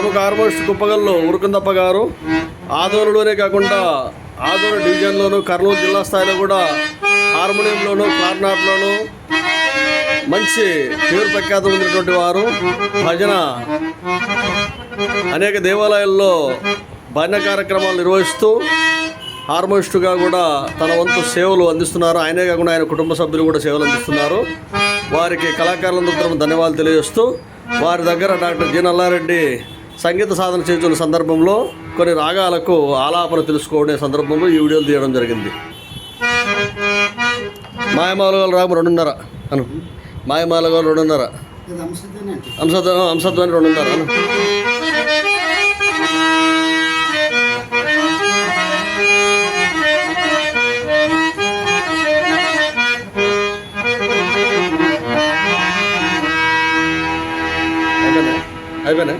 ప్రముఖ హార్మోనిస్ట్ కుప్పగల్లో ఉరుకుందప్ప గారు ఆదోనిలోనే కాకుండా ఆదోని డివిజన్లోను కర్నూలు జిల్లా స్థాయిలో కూడా హార్మోనియంలోను క్లార్నాట్లోను మంచి పేరు ప్రఖ్యాతం ఉన్నటువంటి వారు. భజన అనేక దేవాలయాల్లో భజన కార్యక్రమాలు నిర్వహిస్తూ హార్మోనిస్టుగా కూడా తన వంతు సేవలు అందిస్తున్నారు. ఆయనే కాకుండా ఆయన కుటుంబ సభ్యులు కూడా సేవలు అందిస్తున్నారు. వారికి కళాకారులందరూ ధన్యవాదాలు తెలియజేస్తూ వారి దగ్గర డాక్టర్ జి నల్లారెడ్డి సంగీత సాధన చేస్తున్న సందర్భంలో కొన్ని రాగాలకు ఆలాపన తెలుసుకోవడే సందర్భంలో ఈ వీడియోలు తీయడం జరిగింది. మాయమాలగాలు రాము 2:30 అను, మాయమాలగాలు 2:30, అంశధ్వని 2:30 అను. అయిపోయినా